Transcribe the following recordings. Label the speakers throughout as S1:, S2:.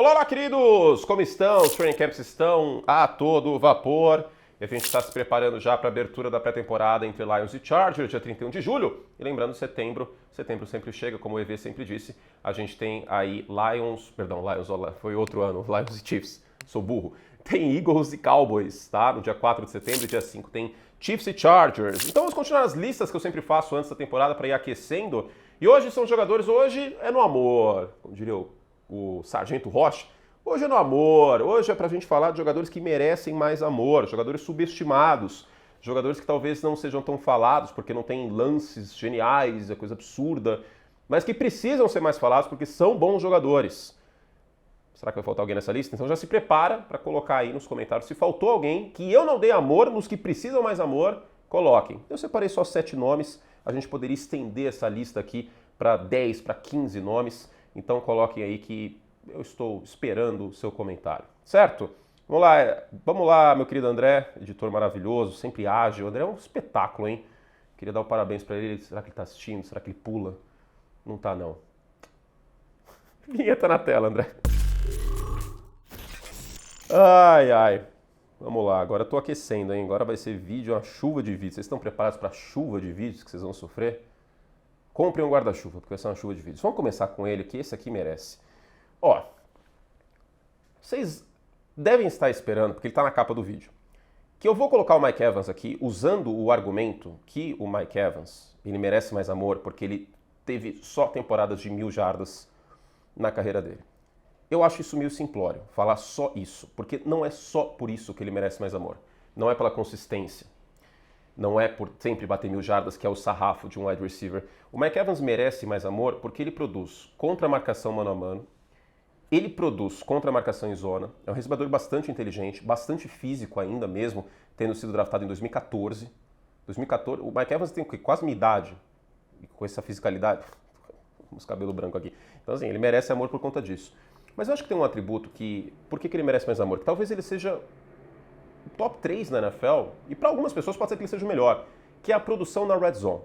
S1: Olá, olá, queridos! Como estão? Os training camps estão a todo vapor. E a gente está se preparando já para a abertura da pré-temporada entre Lions e Chargers, dia 31 de julho. E lembrando, setembro sempre chega, como o EV sempre disse. A gente tem aí Lions, foi outro ano, Lions e Chiefs, sou burro. Tem Eagles e Cowboys, tá? No dia 4 de setembro e dia 5 tem Chiefs e Chargers. Então vamos continuar as listas que eu sempre faço antes da temporada para ir aquecendo. E hoje são jogadores, hoje é no amor, como diria o Sargento Rocha. Hoje é no amor, hoje é pra gente falar de jogadores que merecem mais amor, jogadores subestimados, jogadores que talvez não sejam tão falados porque não têm lances geniais, é coisa absurda, mas que precisam ser mais falados porque são bons jogadores. Será que vai faltar alguém nessa lista? Então já se prepara para colocar aí nos comentários se faltou alguém que eu não dei amor, nos que precisam mais amor, coloquem. Eu separei só 7 nomes, a gente poderia estender essa lista aqui para 10, para 15 nomes, então coloquem aí que eu estou esperando o seu comentário, certo? Vamos lá, meu querido André, editor maravilhoso, sempre ágil. O André é um espetáculo, hein? Queria dar um parabéns para ele. Será que ele está assistindo? Será que ele pula? Não tá, não. Vinheta na tela, André. Ai, ai. Vamos lá, agora eu tô aquecendo, hein? Agora vai ser vídeo, uma chuva de vídeos. Vocês estão preparados para a chuva de vídeos que vocês vão sofrer? Comprem um guarda-chuva, porque vai ser uma chuva de vídeos. Vamos começar com ele, que esse aqui merece. Ó, vocês devem estar esperando, porque ele está na capa do vídeo, que eu vou colocar o Mike Evans aqui usando o argumento que o Mike Evans, ele merece mais amor porque ele teve só temporadas de 1000 jardas na carreira dele. Eu acho isso meio simplório, falar só isso, porque não é só por isso que ele merece mais amor. Não é pela consistência. Não é por sempre bater 1000 jardas, que é o sarrafo de um wide receiver. O Mike Evans merece mais amor porque ele produz contra a marcação mano a mano, ele produz contra a marcação em zona, é um recebedor bastante inteligente, bastante físico ainda mesmo, tendo sido draftado em 2014. 2014, o Mike Evans tem quase minha idade, e com essa fisicalidade, os cabelos brancos aqui. Então assim, ele merece amor por conta disso. Mas eu acho que tem um atributo que, por que ele merece mais amor? Que talvez ele seja o top 3 na NFL, e para algumas pessoas pode ser que ele seja o melhor, que é a produção na red zone.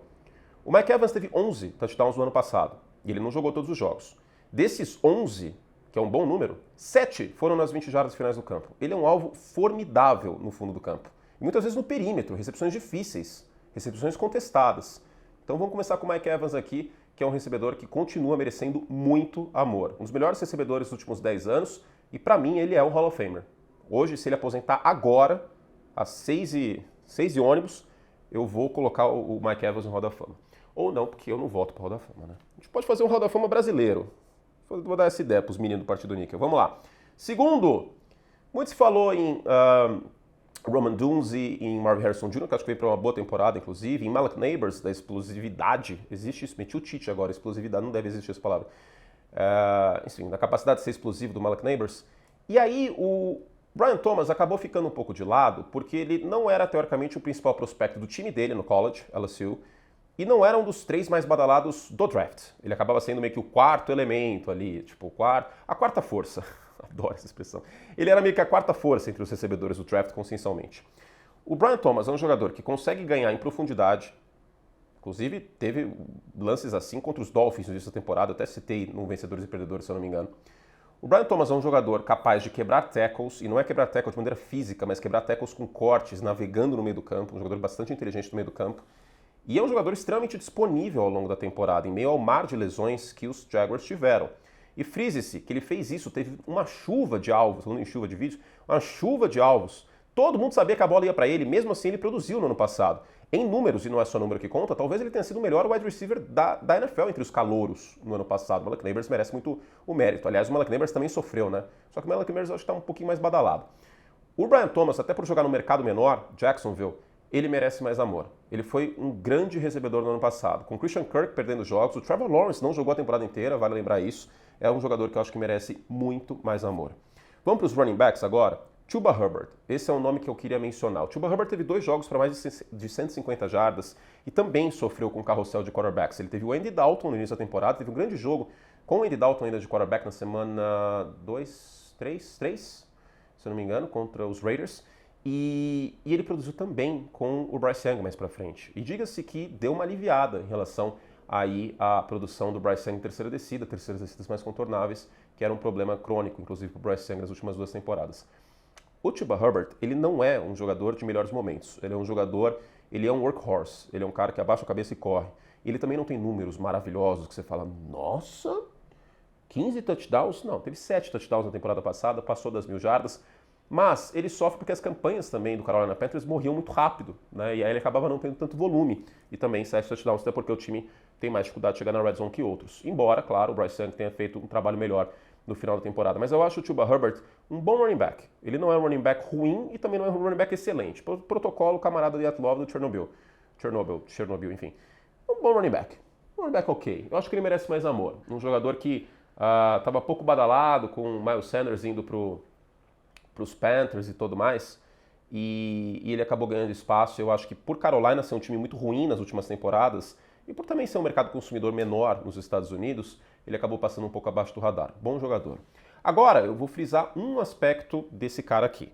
S1: O Mike Evans teve 11 touchdowns no ano passado, e ele não jogou todos os jogos. Desses 11, que é um bom número, 7 foram nas 20 jardas finais do campo. Ele é um alvo formidável no fundo do campo. E muitas vezes no perímetro, recepções difíceis, recepções contestadas. Então vamos começar com o Mike Evans aqui, que é um recebedor que continua merecendo muito amor. Um dos melhores recebedores dos últimos 10 anos, e para mim ele é um Hall of Famer. Hoje, se ele aposentar agora, às 6 e ônibus, eu vou colocar o Mike Evans no Hall da Fama. Ou não, porque eu não voto para o Hall da Fama, né? A gente pode fazer um Hall da Fama brasileiro. Vou dar essa ideia para os meninos do Partido Níquel. Vamos lá. Segundo, muito se falou em Roman Dunze, em Marvin Harrison Jr., que acho que veio para uma boa temporada, inclusive, em Malik Nabers, da explosividade. Existe isso, meti o Tite agora, explosividade, não deve existir essa palavra. Enfim, da capacidade de ser explosivo do Malik Nabers. E aí o Brian Thomas acabou ficando um pouco de lado, porque ele não era, teoricamente, o principal prospecto do time dele no college, LSU, e não era um dos 3 mais badalados do draft. Ele acabava sendo meio que o quarto elemento ali, tipo, a quarta força. Adoro essa expressão. Ele era meio que a quarta força entre os recebedores do draft, consciencialmente. O Brian Thomas é um jogador que consegue ganhar em profundidade. Inclusive, teve lances assim contra os Dolphins nessa temporada. Até citei no Vencedores e Perdedores, se eu não me engano. O Brian Thomas é um jogador capaz de quebrar tackles, e não é quebrar tackles de maneira física, mas quebrar tackles com cortes, navegando no meio do campo. Um jogador bastante inteligente no meio do campo. E é um jogador extremamente disponível ao longo da temporada, em meio ao mar de lesões que os Jaguars tiveram. E frise-se que ele fez isso, teve uma chuva de alvos, falando em chuva de vídeos, uma chuva de alvos. Todo mundo sabia que a bola ia para ele, mesmo assim ele produziu no ano passado. Em números, e não é só número que conta, talvez ele tenha sido o melhor wide receiver da NFL entre os calouros no ano passado. O Malik Nabers merece muito o mérito. Aliás, o Malik Nabers também sofreu, né? Só que o Malik Nabers eu acho que está um pouquinho mais badalado. O Brian Thomas, até por jogar no mercado menor, Jacksonville, ele merece mais amor. Ele foi um grande recebedor no ano passado. Com o Christian Kirk perdendo jogos, o Trevor Lawrence não jogou a temporada inteira, vale lembrar isso. É um jogador que eu acho que merece muito mais amor. Vamos para os running backs agora? Chuba Hubbard. Esse é um nome que eu queria mencionar. O Chuba Hubbard teve 2 jogos para mais de 150 jardas e também sofreu com o carrossel de quarterbacks. Ele teve o Andy Dalton no início da temporada, teve um grande jogo com o Andy Dalton ainda de quarterback na semana 3, se eu não me engano, contra os Raiders. E ele produziu também com o Bryce Young mais pra frente. E diga-se que deu uma aliviada em relação aí a produção do Bryce Young em terceiras descidas mais contornáveis, que era um problema crônico, inclusive para o Bryce Young nas últimas 2 temporadas. O Chuba Hubbard, ele não é um jogador de melhores momentos. Ele é um workhorse. Ele é um cara que abaixa a cabeça e corre. Ele também não tem números maravilhosos que você fala, nossa, 15 touchdowns? Não, teve 7 touchdowns na temporada passada, passou das 1.000 jardas. Mas ele sofre porque as campanhas também do Carolina Panthers morriam muito rápido, né? E aí ele acabava não tendo tanto volume. E também 7 touchdowns, até porque o time tem mais dificuldade de chegar na red zone que outros. Embora, claro, o Bryce Young tenha feito um trabalho melhor no final da temporada. Mas eu acho o Chuba Hubbard um bom running back. Ele não é um running back ruim e também não é um running back excelente. Protocolo, camarada de Atlov do Chernobyl, enfim. Um bom running back. Um running back ok. Eu acho que ele merece mais amor. Um jogador que estava pouco badalado, com o Miles Sanders indo para os Panthers e tudo mais. E ele acabou ganhando espaço. Eu acho que por Carolina ser um time muito ruim nas últimas temporadas, e por também ser um mercado consumidor menor nos Estados Unidos, ele acabou passando um pouco abaixo do radar. Bom jogador. Agora, eu vou frisar um aspecto desse cara aqui.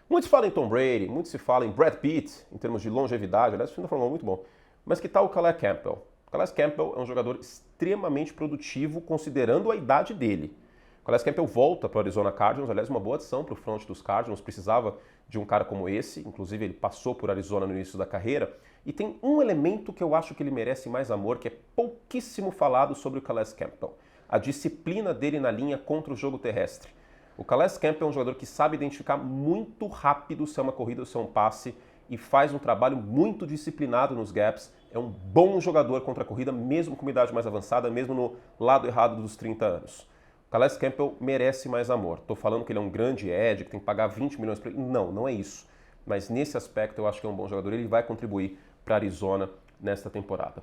S1: Muitos falam em Tom Brady, muitos se falam em Brad Pitt, em termos de longevidade, aliás, o filme da Fórmula 1 é muito bom. Mas que tal o Calais Campbell? O Calais Campbell é um jogador extremamente produtivo, considerando a idade dele. O Calais Campbell volta para o Arizona Cardinals, aliás, uma boa adição para o front dos Cardinals, precisava de um cara como esse, inclusive ele passou por Arizona no início da carreira, e tem um elemento que eu acho que ele merece mais amor, que é pouquíssimo falado sobre o Calais Campbell, a disciplina dele na linha contra o jogo terrestre. O Calais Campbell é um jogador que sabe identificar muito rápido se é uma corrida ou se é um passe, e faz um trabalho muito disciplinado nos gaps, é um bom jogador contra a corrida, mesmo com uma idade mais avançada, mesmo no lado errado dos 30 anos. O Calais Campbell merece mais amor. Estou falando que ele é um grande edge, que tem que pagar 20 milhões para ele. Não, não é isso. Mas nesse aspecto eu acho que é um bom jogador. Ele vai contribuir para Arizona nesta temporada.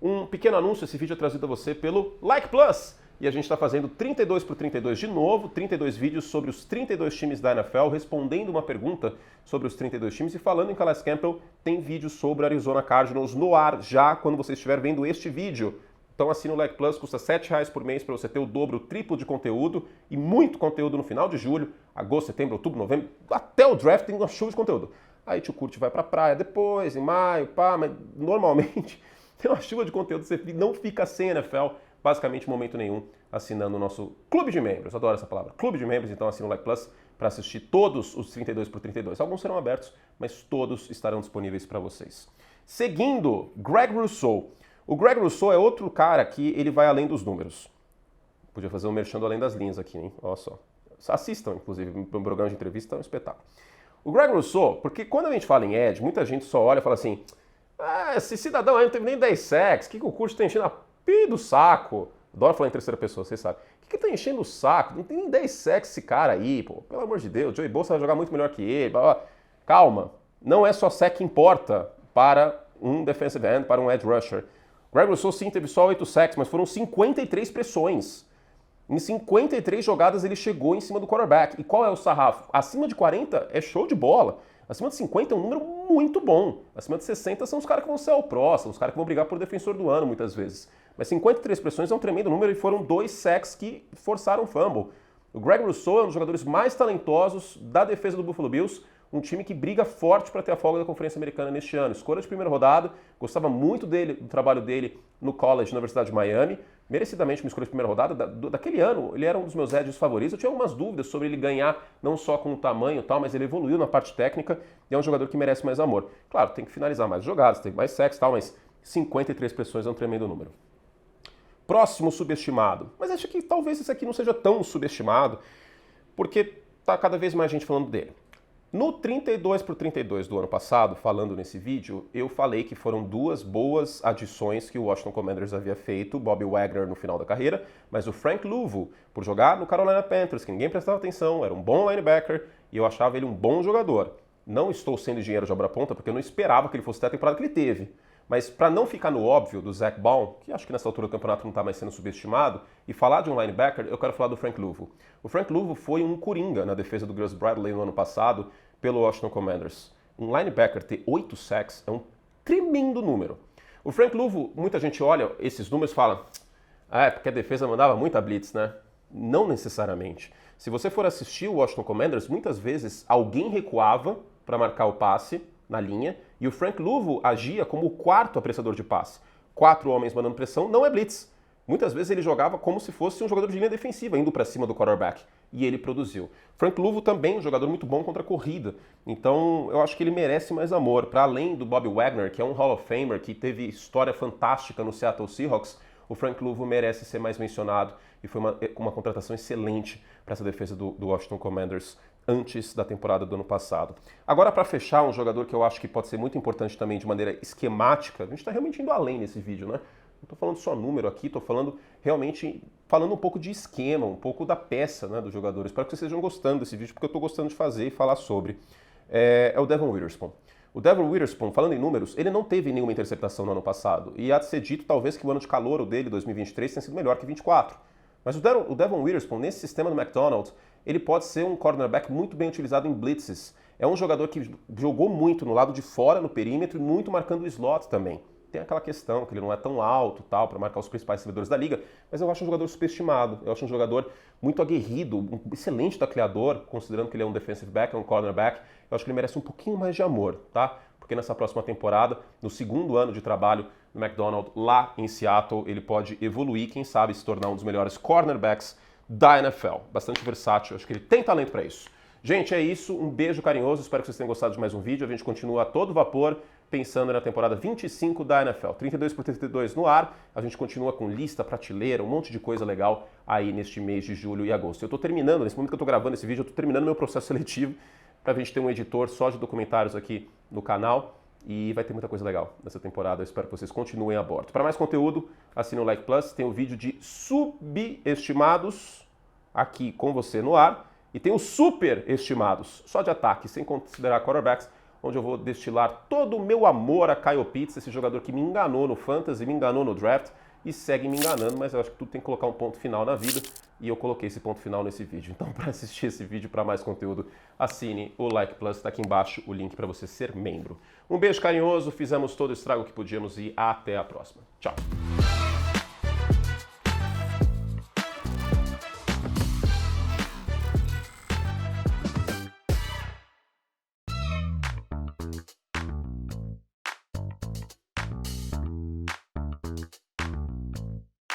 S1: Um pequeno anúncio, esse vídeo é trazido a você pelo Like Plus. E a gente está fazendo 32 por 32 de novo, 32 vídeos sobre os 32 times da NFL, respondendo uma pergunta sobre os 32 times. E falando em Calais Campbell, tem vídeo sobre Arizona Cardinals no ar já quando você estiver vendo este vídeo. Então assina o Like Plus, custa R$ 7 por mês para você ter o dobro, o triplo de conteúdo e muito conteúdo no final de julho, agosto, setembro, outubro, novembro, até o draft tem uma chuva de conteúdo. Aí tio Curte vai pra praia depois, em maio, pá, mas normalmente tem uma chuva de conteúdo, você não fica sem NFL, basicamente em momento nenhum, assinando o nosso clube de membros. Adoro essa palavra, clube de membros, então assina o Like Plus para assistir todos os 32 por 32. Alguns serão abertos, mas todos estarão disponíveis para vocês. Seguindo, Greg Rousseau. O Greg Rousseau é outro cara que ele vai além dos números. Podia fazer um merchan além das linhas aqui, hein? Olha só. Assistam, inclusive, um programa de entrevista, é um espetáculo. O Greg Rousseau, porque quando a gente fala em edge, muita gente só olha e fala assim, esse cidadão aí não teve nem 10 sacks, o que o Curte tá enchendo a pi do saco? Adoro falar em terceira pessoa, vocês sabem. O que tá enchendo o saco? Não tem nem 10 sacks esse cara aí, pô. Pelo amor de Deus, o Joey Bosa vai jogar muito melhor que ele. Blá, blá. Calma, não é só sack que importa para um defensive end, para um edge rusher. Greg Rousseau sim teve só 8 sacks, mas foram 53 pressões. Em 53 jogadas ele chegou em cima do quarterback. E qual é o sarrafo? Acima de 40 é show de bola. Acima de 50 é um número muito bom. Acima de 60 são os caras que vão ser ao pró, são os caras que vão brigar por defensor do ano muitas vezes. Mas 53 pressões é um tremendo número e foram 2 sacks que forçaram o fumble. O Greg Rousseau é um dos jogadores mais talentosos da defesa do Buffalo Bills, um time que briga forte para ter a folga da Conferência Americana neste ano. Escolha de primeira rodada, gostava muito dele, do trabalho dele no college na Universidade de Miami, merecidamente uma escolha de primeira rodada. Daquele ano, ele era um dos meus edges favoritos. Eu tinha algumas dúvidas sobre ele ganhar, não só com o tamanho e tal, mas ele evoluiu na parte técnica e é um jogador que merece mais amor. Claro, tem que finalizar mais jogadas, tem mais sacks e tal, mas 53 pressões é um tremendo número. Próximo subestimado. Mas acho que talvez esse aqui não seja tão subestimado, porque tá cada vez mais gente falando dele. No 32 por 32 do ano passado, falando nesse vídeo, eu falei que foram 2 boas adições que o Washington Commanders havia feito, Bobby Wagner no final da carreira, mas o Frank Louvu, por jogar no Carolina Panthers, que ninguém prestava atenção, era um bom linebacker e eu achava ele um bom jogador. Não estou sendo engenheiro de obra-pronta porque eu não esperava que ele fosse ter a temporada que ele teve. Mas para não ficar no óbvio do Zach Baum, que acho que nessa altura do campeonato não está mais sendo subestimado, e falar de um linebacker, eu quero falar do Frank Louvu. O Frank Louvu foi um coringa na defesa do Gus Bradley no ano passado pelo Washington Commanders. Um linebacker ter 8 sacks é um tremendo número. O Frank Louvu, muita gente olha esses números e fala, porque a defesa mandava muita blitz, né? Não necessariamente. Se você for assistir o Washington Commanders, muitas vezes alguém recuava para marcar o passe na linha, e o Frank Louvu agia como o 4º apressador de passe. 4 homens mandando pressão, não é blitz. Muitas vezes ele jogava como se fosse um jogador de linha defensiva, indo para cima do quarterback. E ele produziu. Frank Louvo também um jogador muito bom contra a corrida. Então eu acho que ele merece mais amor. Para além do Bobby Wagner, que é um Hall of Famer, que teve história fantástica no Seattle Seahawks, o Frank Louvo merece ser mais mencionado e foi uma contratação excelente para essa defesa do Washington Commanders antes da temporada do ano passado. Agora, para fechar, um jogador que eu acho que pode ser muito importante também de maneira esquemática, a gente está realmente indo além nesse vídeo, né? Não estou falando só número aqui, estou falando realmente, falando um pouco de esquema, um pouco da peça, né, do jogador. Espero que vocês estejam gostando desse vídeo, porque eu estou gostando de fazer e falar sobre. É o Devon Witherspoon. O Devon Witherspoon, falando em números, ele não teve nenhuma interceptação no ano passado. E há de ser dito, talvez, que o ano de calouro dele, 2023, tenha sido melhor que 24. Mas o Devon Witherspoon, nesse sistema do McDonald's, ele pode ser um cornerback muito bem utilizado em blitzes. É um jogador que jogou muito no lado de fora, no perímetro, e muito marcando o slot também. Tem aquela questão que ele não é tão alto, tal, para marcar os principais recebedores da liga, mas eu acho um jogador superestimado. Eu acho um jogador muito aguerrido, um excelente tacleador, considerando que ele é um defensive back, é um cornerback. Eu acho que ele merece um pouquinho mais de amor, tá? Porque nessa próxima temporada, no segundo ano de trabalho no McDonald's, lá em Seattle, ele pode evoluir, quem sabe se tornar um dos melhores cornerbacks da NFL. Bastante versátil, acho que ele tem talento para isso. Gente, é isso. Um beijo carinhoso. Espero que vocês tenham gostado de mais um vídeo. A gente continua a todo vapor pensando na temporada 25 da NFL. 32 por 32 no ar. A gente continua com lista, prateleira, um monte de coisa legal aí neste mês de julho e agosto. Eu estou terminando, nesse momento que eu estou gravando esse vídeo, eu estou terminando meu processo seletivo para a gente ter um editor só de documentários aqui no canal. E vai ter muita coisa legal nessa temporada. Eu espero que vocês continuem a bordo. Para mais conteúdo, assine o Like Plus. Tem o vídeo de subestimados aqui com você no ar. E tem os superestimados, só de ataque, sem considerar quarterbacks, onde eu vou destilar todo o meu amor a Kyle Pitts, esse jogador que me enganou no Fantasy, me enganou no Draft e segue me enganando, mas eu acho que tudo tem que colocar um ponto final na vida e eu coloquei esse ponto final nesse vídeo. Então, para assistir esse vídeo, para mais conteúdo, assine o Like Plus, está aqui embaixo o link para você ser membro. Um beijo carinhoso, fizemos todo o estrago que podíamos e até a próxima. Tchau!